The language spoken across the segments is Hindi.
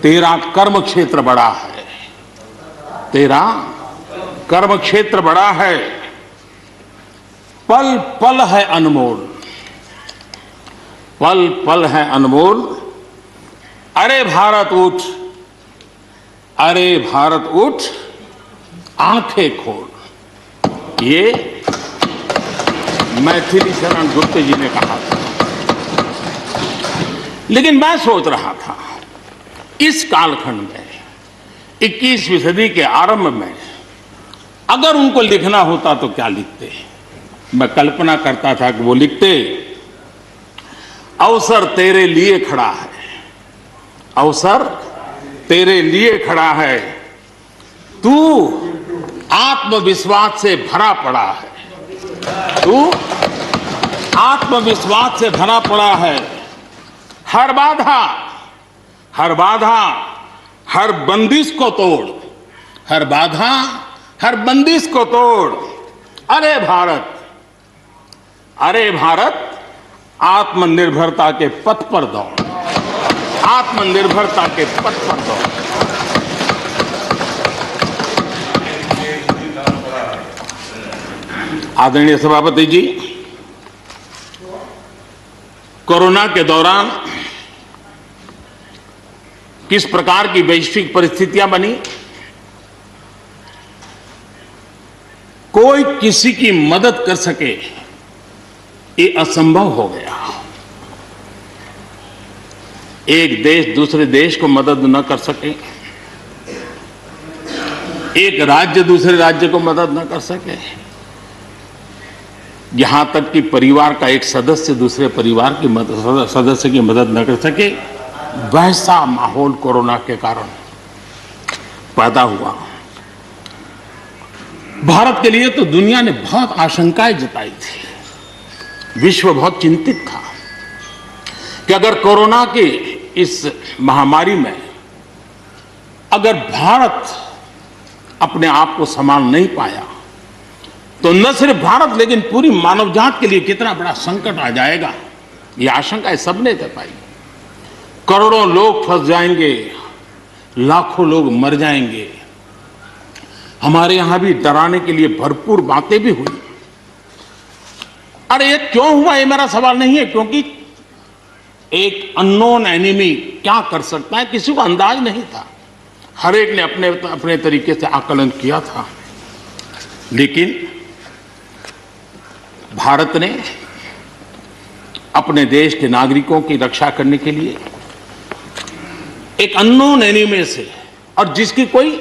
तेरा कर्म क्षेत्र बड़ा है, तेरा कर्म क्षेत्र बड़ा है, पल पल है अनमोल, पल पल है अनमोल। अरे भारत उठ, अरे भारत उठ, आंखें खोल, ये मैथिली शरण गुप्त जी ने कहा था। लेकिन मैं सोच रहा था इस कालखंड में 21वीं सदी के आरंभ में अगर उनको लिखना होता तो क्या लिखते। मैं कल्पना करता था कि वो लिखते, अवसर तेरे लिए खड़ा है, अवसर तेरे लिए खड़ा है, तू आत्मविश्वास से भरा पड़ा है, तू आत्मविश्वास से भरा पड़ा है। हर बाधा, हर बाधा, हर बंदिश को तोड़, हर बाधा, हर बंदिश को तोड़। अरे भारत, अरे भारत, आत्मनिर्भरता के पथ पर दौड़, आत्मनिर्भरता के पथ पर दौड़। आदरणीय सभापति जी, कोरोना के दौरान किस प्रकार की वैश्विक परिस्थितियां बनी, कोई किसी की मदद कर सके ये असंभव हो गया। एक देश दूसरे देश को मदद न कर सके, एक राज्य दूसरे राज्य को मदद न कर सके, यहां तक कि परिवार का एक सदस्य दूसरे परिवार की सदस्य की मदद न कर सके, वैसा माहौल कोरोना के कारण पैदा हुआ। भारत के लिए तो दुनिया ने बहुत आशंकाएं जताई थी, विश्व बहुत चिंतित था कि अगर कोरोना की इस महामारी में अगर भारत अपने आप को संभाल नहीं पाया तो न सिर्फ भारत लेकिन पूरी मानव जात के लिए कितना बड़ा संकट आ जाएगा, ये आशंकाएं सबने जताई। करोड़ों लोग फंस जाएंगे, लाखों लोग मर जाएंगे। हमारे यहां भी डराने के लिए भरपूर बातें भी हुई। अरे ये क्यों हुआ, ये मेरा सवाल नहीं है, क्योंकि एक अननोन एनिमी क्या कर सकता है किसी को अंदाज नहीं था। हर एक ने अपने अपने तरीके से आकलन किया था। लेकिन भारत ने अपने देश के नागरिकों की रक्षा करने के लिए एक अननोन एनिमी से, और जिसकी कोई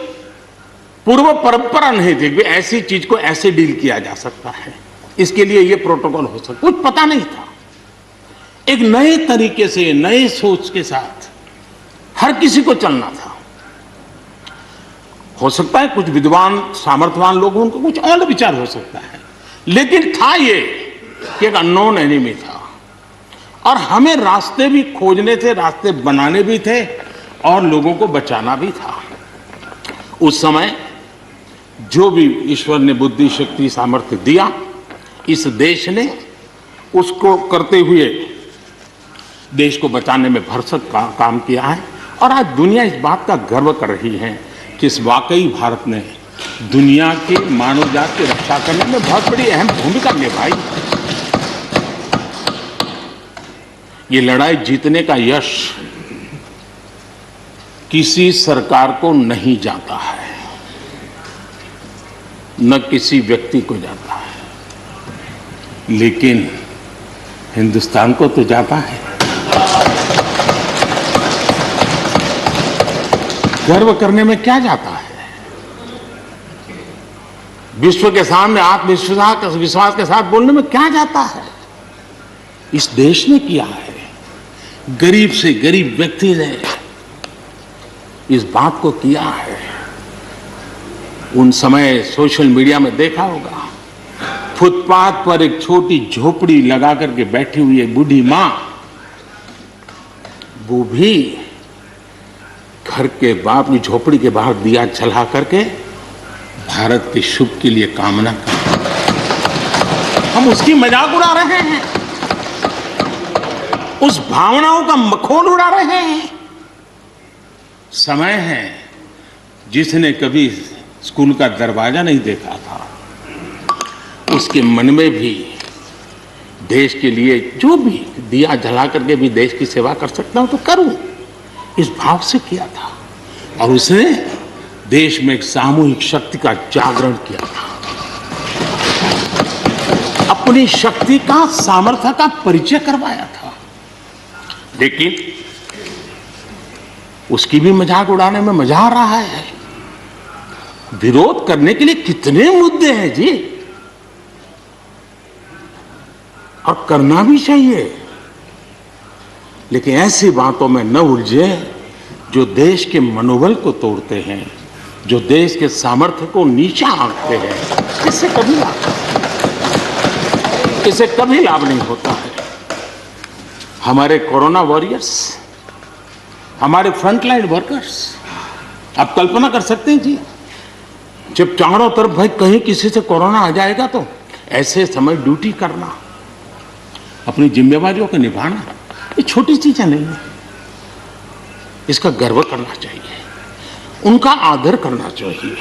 पूर्व परंपरा नहीं थी कि ऐसी चीज को ऐसे डील किया जा सकता है, इसके लिए यह प्रोटोकॉल हो सकता, कुछ पता नहीं था। एक नए तरीके से, नए सोच के साथ हर किसी को चलना था। हो सकता है कुछ विद्वान सामर्थ्यवान लोग, उनको कुछ और विचार हो सकता है, लेकिन था ये कि एक अननोन एनिमी था और हमें रास्ते भी खोजने थे, रास्ते बनाने भी थे और लोगों को बचाना भी था। उस समय जो भी ईश्वर ने बुद्धि, शक्ति, सामर्थ्य दिया, इस देश ने उसको करते हुए देश को बचाने में भरसक काम किया है। और आज दुनिया इस बात का गर्व कर रही है कि इस वाकई भारत ने दुनिया की मानव जात की रक्षा करने में बहुत बड़ी अहम भूमिका निभाई। ये लड़ाई जीतने का यश किसी सरकार को नहीं जाता है, न किसी व्यक्ति को जाता है, लेकिन हिंदुस्तान को तो जाता है। गर्व करने में क्या जाता है? विश्व के सामने आत्मविश्वास के साथ बोलने में क्या जाता है? इस देश ने किया है। गरीब से गरीब व्यक्ति ने इस बात को किया है। उन समय सोशल मीडिया में देखा होगा, फुटपाथ पर एक छोटी झोपड़ी लगा करके बैठी हुई एक बूढ़ी मां, वो भी घर के बाप की झोपड़ी के बाहर दिया जला करके भारत के शुभ के लिए कामना करते हैं। हम उसकी मजाक उड़ा रहे हैं, उस भावनाओं का मखौल उड़ा रहे हैं। समय है जिसने कभी स्कूल का दरवाजा नहीं देखा था, उसके मन में भी देश के लिए जो भी दिया जला करके भी देश की सेवा कर सकता हूं तो करूं, इस भाव से किया था। और उसने देश में एक सामूहिक शक्ति का जागरण किया था, अपनी शक्ति का, सामर्थ्य का परिचय करवाया था। लेकिन उसकी भी मजाक उड़ाने में मजा आ रहा है। विरोध करने के लिए कितने मुद्दे हैं जी, और करना भी चाहिए, लेकिन ऐसी बातों में न उलझे जो देश के मनोबल को तोड़ते हैं, जो देश के सामर्थ्य को नीचा आंकते हैं। इससे कभी लाभ नहीं होता है। हमारे कोरोना वॉरियर्स, हमारे फ्रंटलाइन वर्कर्स, आप कल्पना कर सकते हैं जी, जब चारों तरफ भाई कहीं किसी से कोरोना आ जाएगा तो ऐसे समय ड्यूटी करना, अपनी जिम्मेवारियों को निभाना, ये छोटी चीजें नहीं है। इसका गर्व करना चाहिए, उनका आदर करना चाहिए।